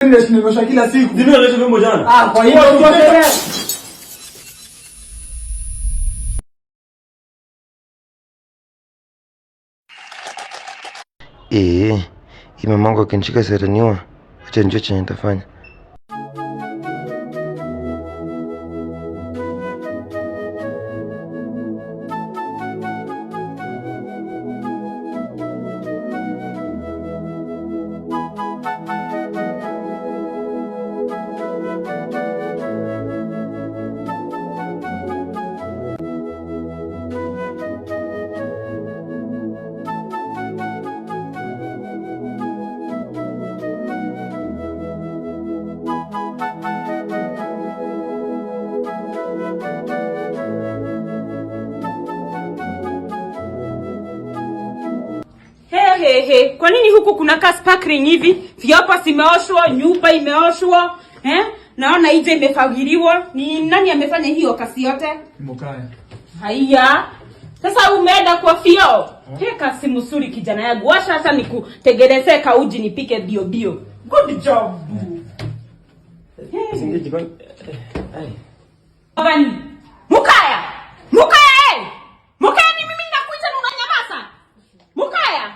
Nimesha kila siku. Ndio naleta vyombo jana. Kwa hiyo mamangu akinishika sataniwa. Acha njoo chenye nitafanya. Kwa nini huku kuna kaa sparkling hivi? Vyapa simeoshwa, nyumba imeoshwa, naona nje imefagiliwa. Ni nani amefanya hiyo kasi yote? Mukaya. Haya. Sasa umeenda kwa fio. Kasi mzuri kijana yangu. Washa sasa nikutengenezee kauji nipike bio bio. Good job. Usingie jikoni. Bani. Mukaya. Mukaya. Mukaya ni mimi nakuita na unanyamaza. Mukaya.